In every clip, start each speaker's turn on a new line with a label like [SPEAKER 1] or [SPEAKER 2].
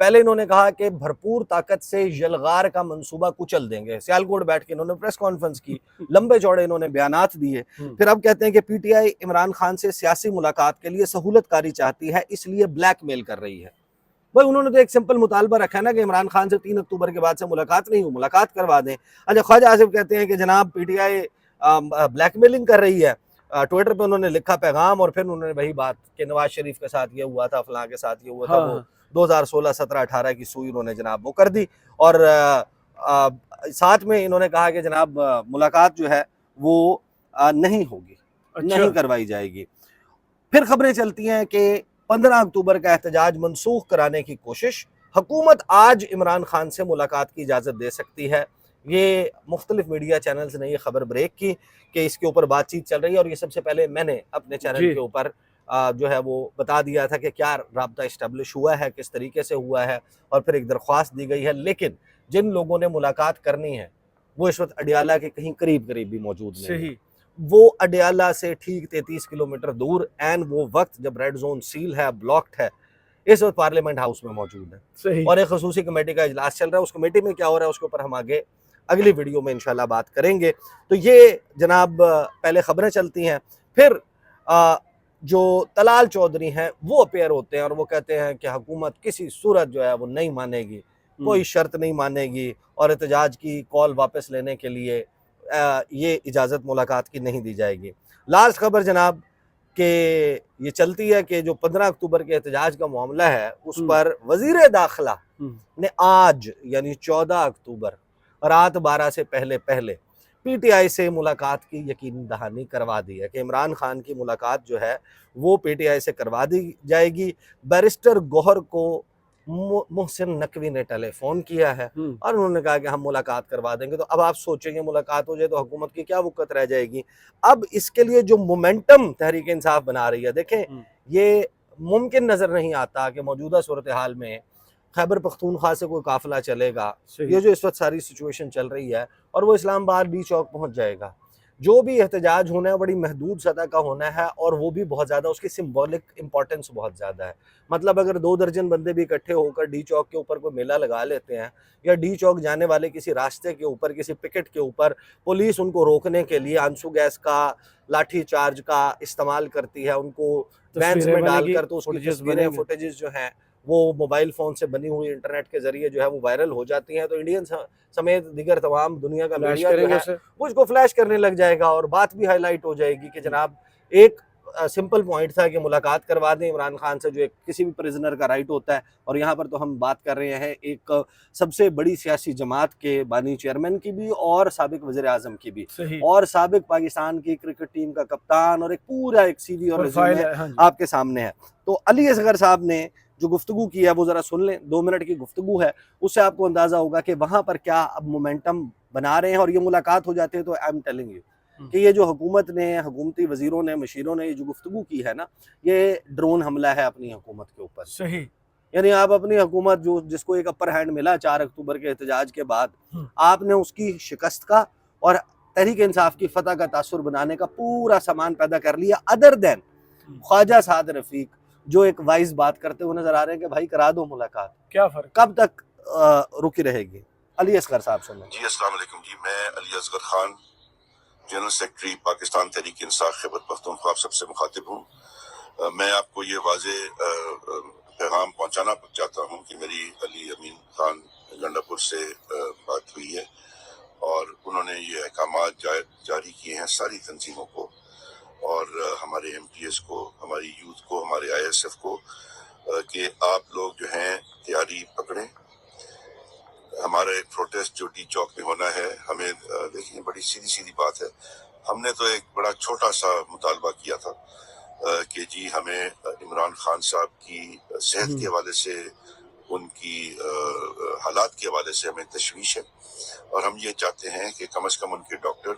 [SPEAKER 1] پہلے انہوں نے کہا کہ بھرپور طاقت سے یلغار کا منصوبہ کچل دیں گے، سیالکوٹ بیٹھ کے انہوں نے پریس کانفرنس کی، لمبے چوڑے انہوں نے بیانات دیے. پھر اب کہتے ہیں کہ P T I Imran Khan سے سیاسی ملاقات کے لیے سہولت کاری چاہتی ہے، اس لیے بلیک میل کر رہی ہے. بھائی انہوں نے تو ایک سمپل مطالبہ رکھا ہے نا کہ عمران خان سے 3 اکتوبر کے بعد سے ملاقات نہیں ہو، ملاقات کروا دیں. اچھا خواجہ آصف کہتے ہیں کہ جناب P T I black mailing کر رہی ہے. ٹویٹر پہ انہوں نے لکھا پیغام، اور پھر انہوں نے وہی بات کہ نواز شریف کے ساتھ یہ ہوا تھا، فلاں کے ساتھ یہ ہوا تھا، وہ 2016 17 18 کی سوئی انہوں نے جناب وہ کر دی. اور ساتھ میں انہوں نے کہا کہ جناب ملاقات جو ہے وہ نہیں ہوگی، نہیں کروائی جائے گی. پھر خبریں چلتی ہیں کہ 15 اکتوبر کا احتجاج منسوخ کرانے کی کوشش، حکومت آج عمران خان سے ملاقات کی اجازت دے سکتی ہے. یہ مختلف میڈیا چینلز نے یہ خبر بریک کی کہ اس کے اوپر بات چیت چل رہی ہے، اور یہ سب سے پہلے میں نے اپنے چینل کے اوپر جو ہے وہ بتا دیا تھا کہ کیا رابطہ اسٹیبلش ہوا ہے، کس طریقے سے ہوا ہے، اور پھر ایک درخواست دی گئی ہے. لیکن جن لوگوں نے ملاقات کرنی ہے وہ اس وقت اڈیالہ کے کہیں قریب بھی موجود نہیں ہیں. وہ اڈیالہ سے ٹھیک 33 کلومیٹر دور، این وہ وقت جب ریڈ زون سیل ہے، بلاکڈ ہے، اس وقت پارلیمنٹ ہاؤس میں موجود ہے، اور ایک خصوصی کمیٹی کا اجلاس چل رہا ہے. اس کمیٹی میں کیا ہو رہا ہے اس کے اوپر ہم آگے اگلی ویڈیو میں انشاءاللہ بات کریں گے. تو یہ جناب پہلے خبریں چلتی ہیں. پھر جو طلال چودھری ہیں وہ اپیئر ہوتے ہیں اور وہ کہتے ہیں کہ حکومت کسی صورت جو ہے وہ نہیں مانے گی، کوئی شرط نہیں مانے گی، اور احتجاج کی کال واپس لینے کے لیے یہ اجازت ملاقات کی نہیں دی جائے گی. لاسٹ خبر جناب کہ یہ چلتی ہے کہ جو 15 اکتوبر کے احتجاج کا معاملہ ہے اس پر وزیر داخلہ نے آج یعنی 14 اکتوبر رات 12 سے پہلے پی ٹی آئی سے ملاقات کی یقین دہانی کروا دی ہے کہ عمران خان کی ملاقات جو ہے وہ پی ٹی آئی سے کروا دی جائے گی. بیرسٹر گوہر کو محسن نقوی نے ٹیلی فون کیا ہے اور انہوں نے کہا کہ ہم ملاقات کروا دیں گے. تو اب آپ سوچیں گے ملاقات ہو جائے تو حکومت کی کیا وقت رہ جائے گی. اب اس کے لیے جو مومنٹم تحریک انصاف بنا رہی ہے، دیکھیں یہ ممکن نظر نہیں آتا کہ موجودہ صورتحال میں خیبر پختونخوا سے کوئی قافلہ چلے گا. یہ جو اس وقت ساری سچویشن چل رہی ہے اور وہ اسلام آباد ڈی چوک پہنچ جائے گا. جو بھی احتجاج ہونا ہے بڑی محدود سطح کا ہونا ہے، اور وہ بھی بہت زیادہ اس کی سمبولک امپورٹنس بہت زیادہ ہے. مطلب اگر 2 درجن بندے بھی اکٹھے ہو کر ڈی چوک کے اوپر کوئی میلہ لگا لیتے ہیں، یا ڈی چوک جانے والے کسی راستے کے اوپر کسی پکٹ کے اوپر پولیس ان کو روکنے کے لیے آنسو گیس کا لاٹھی چارج کا استعمال کرتی ہے، ان کو وینز میں ڈال کر، تو اس کی تصویریں فوٹیجز جو ہیں وہ موبائل فون سے بنی ہوئی انٹرنیٹ کے ذریعے جو ہے وہ وائرل ہو جاتی ہیں، تو انڈین سمیت دیگر تمام دنیا کا میڈیا جو ہے وہ اس کو فلیش کرنے لگ جائے گا، اور بات بھی ہائی لائٹ ہو جائے گی کہ جناب ایک سمپل پوائنٹ تھا کہ ملاقات کروا دیں عمران خان سے، جو ایک کسی بھی پریزنر کا رائٹ ہوتا ہے. اور یہاں پر تو ہم بات کر رہے ہیں ایک سب سے بڑی سیاسی جماعت کے بانی چیئرمین کی بھی، اور سابق وزیر اعظم کی بھی، اور سابق پاکستان کی کرکٹ ٹیم کا کپتان، اور ایک پورا ایک سی وی اور ریزیومے آپ کے سامنے ہے. تو علی اصغر صاحب نے جو گفتگو کی ہے وہ ذرا سن لیں، 2 منٹ کی گفتگو ہے، اس سے آپ کو اندازہ ہوگا کہ وہاں پر کیا اب مومنٹم بنا رہے ہیں. اور یہ ملاقات ہو جاتے ہیں تو آئی ایم ٹیلنگ یو کہ یہ جو حکومت نے، حکومتی وزیروں نے، مشیروں نے یہ جو گفتگو کی ہے نا، یہ ڈرون حملہ ہے اپنی حکومت کے اوپر.
[SPEAKER 2] صحیح.
[SPEAKER 1] یعنی آپ اپنی حکومت جس کو ایک اپر ہینڈ ملا 4 اکتوبر کے احتجاج کے بعد، آپ نے اس کی شکست کا اور تحریک انصاف کی فتح کا تاثر بنانے کا پورا سامان پیدا کر لیا. ادر دین خواجہ سعد رفیق جو ایک وائز بات کرتے ہوئے نظر آ رہے ہیں کہ بھائی کرا دو ملاقات، کیا فرق، کب تک رکی رہے گی. علی اصغر صاحب سنیں.
[SPEAKER 3] جی السلام علیکم. جی میں علی اصغر خان، جنرل سیکرٹری پاکستان تحریک انصاف خیبر پختونخوا، آپ سب سے مخاطب ہوں. میں آپ کو یہ واضح پیغام پہنچانا چاہتا ہوں کہ میری علی امین خان گنڈا پور سے بات ہوئی ہے، اور انہوں نے یہ احکامات جاری کیے ہیں ساری تنظیموں کو، اور ہمارے ایم ٹی ایس کو، ہماری یوتھ کو، ہمارے آئی ایس ایف کو، کہ آپ لوگ جو ہیں تیاری پکڑیں. ہمارے پروٹیسٹ جو ڈی چوک میں ہونا ہے، ہمیں دیکھیں بڑی سیدھی بات ہے، ہم نے تو ایک بڑا چھوٹا سا مطالبہ کیا تھا کہ جی ہمیں عمران خان صاحب کی صحت کے حوالے سے، ان کی حالات کے حوالے سے ہمیں تشویش ہے، اور ہم یہ چاہتے ہیں کہ کم از کم ان کے ڈاکٹر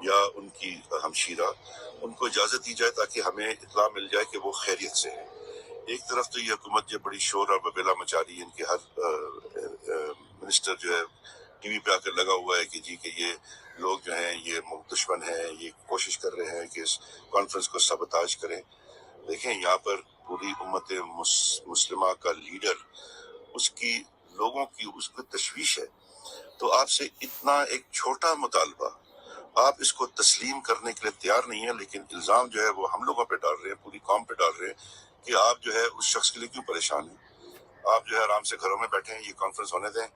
[SPEAKER 3] یا ان کی ہمشیرہ ان کو اجازت دی جائے تاکہ ہمیں اطلاع مل جائے کہ وہ خیریت سے ہیں. ایک طرف تو یہ حکومت جو بڑی شور اور ببیلا مچا رہی ہے، ان کے ہر منسٹر جو ہے ٹی وی پہ آ کر لگا ہوا ہے کہ جی کہ یہ لوگ جو ہیں یہ دشمن ہیں، یہ کوشش کر رہے ہیں کہ اس کانفرنس کو سبوتاژ کریں. دیکھیں یہاں پر پوری امت مسلمہ کا لیڈر اس کی لوگوں کی اس کو تشویش ہے، تو آپ سے اتنا ایک چھوٹا مطالبہ آپ اس کو تسلیم کرنے کے لیے تیار نہیں ہے، لیکن الزام جو ہے وہ ہم لوگوں پہ ڈال رہے ہیں، پوری قوم پہ ڈال رہے ہیں کہ آپ جو ہے اس شخص کے لیے کیوں پریشان ہیں، آپ جو ہے آرام سے گھروں میں بیٹھے ہیں، یہ کانفرنس ہونے دیں،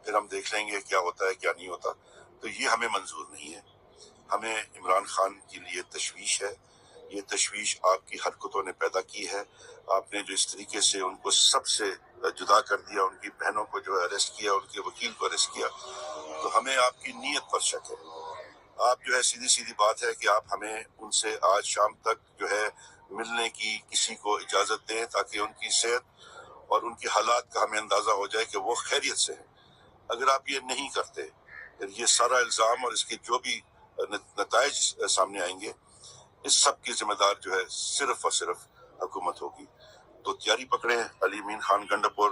[SPEAKER 3] پھر ہم دیکھ لیں گے کیا ہوتا ہے کیا نہیں ہوتا۔ تو یہ ہمیں منظور نہیں ہے۔ ہمیں عمران خان کے لیے تشویش ہے، یہ تشویش آپ کی حرکتوں نے پیدا کی ہے۔ آپ نے جو اس طریقے سے ان کو سب سے جدا کر دیا، ان کی بہنوں کو جو ہے اریسٹ کیا، ان کے وکیل کو اریسٹ کیا، تو ہمیں آپ کی نیت پر شک ہے۔ آپ جو ہے سیدھی بات ہے کہ آپ ہمیں ان سے آج شام تک جو ہے ملنے کی کسی کو اجازت دیں، تاکہ ان کی صحت اور ان کی حالات کا ہمیں اندازہ ہو جائے کہ وہ خیریت سے ہیں۔ اگر آپ یہ نہیں کرتے، پھر یہ سارا الزام اور اس کے جو بھی نتائج سامنے آئیں گے، اس سب کی ذمہ دار جو ہے صرف اور صرف حکومت ہوگی۔ تو تیاری پکڑیں۔ علی امین خان گنڈاپور،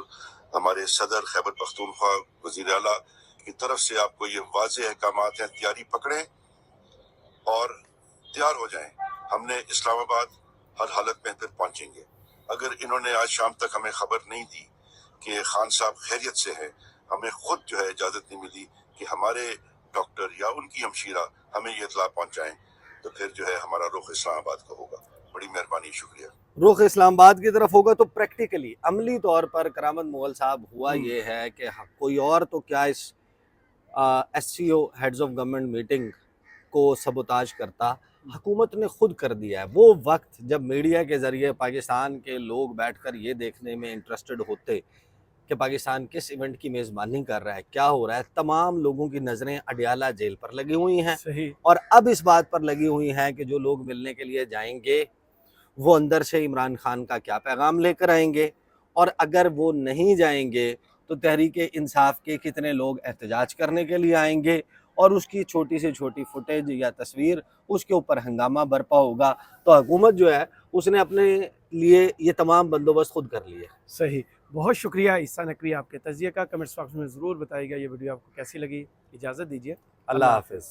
[SPEAKER 3] ہمارے صدر خیبر پختونخوا وزیر اعلیٰ کی طرف سے آپ کو یہ واضح احکامات ہیں، تیاری پکڑیں اور تیار ہو جائیں۔ ہم نے اسلام آباد ہر حالت میں پھر پہنچیں گے۔ اگر انہوں نے آج شام تک ہمیں خبر نہیں دی کہ خان صاحب خیریت سے ہیں، ہمیں خود جو ہے اجازت نہیں ملی کہ ہمارے ڈاکٹر یا ان کی ہمشیرہ ہمیں یہ اطلاع پہنچائیں، تو پھر جو ہے ہمارا رخ اسلام آباد کا ہوگا۔ بڑی مہربانی، شکریہ۔
[SPEAKER 1] رخ اسلام آباد کی طرف ہوگا تو پریکٹیکلی عملی طور پر کرامت مغل صاحب ہوا یہ ہے کہ کوئی اور تو کیا اس S C O heads of government meeting کو سبوتاج کرتا، حکومت نے خود کر دیا ہے۔ وہ وقت جب میڈیا کے ذریعے پاکستان کے لوگ بیٹھ کر یہ دیکھنے میں انٹرسٹڈ ہوتے کہ پاکستان کس ایونٹ کی میزبانی کر رہا ہے، کیا ہو رہا ہے، تمام لوگوں کی نظریں اڈیالہ جیل پر لگی ہوئی ہیں، اور اب اس بات پر لگی ہوئی ہیں کہ جو لوگ ملنے کے لیے جائیں گے وہ اندر سے عمران خان کا کیا پیغام لے کر آئیں گے، اور اگر وہ نہیں جائیں گے تو تحریک انصاف کے کتنے لوگ احتجاج کرنے کے لیے آئیں گے، اور اس کی چھوٹی سے چھوٹی فوٹیج یا تصویر اس کے اوپر ہنگامہ برپا ہوگا۔ تو حکومت جو ہے اس نے اپنے لیے یہ تمام بندوبست خود کر لیے۔
[SPEAKER 2] صحیح، بہت شکریہ عیسیٰ نقوی آپ کے تجزیے کا۔ کمنٹس باکس میں ضرور بتائیے گا یہ ویڈیو آپ کو کیسی لگی۔ اجازت دیجیے،
[SPEAKER 1] اللہ حافظ۔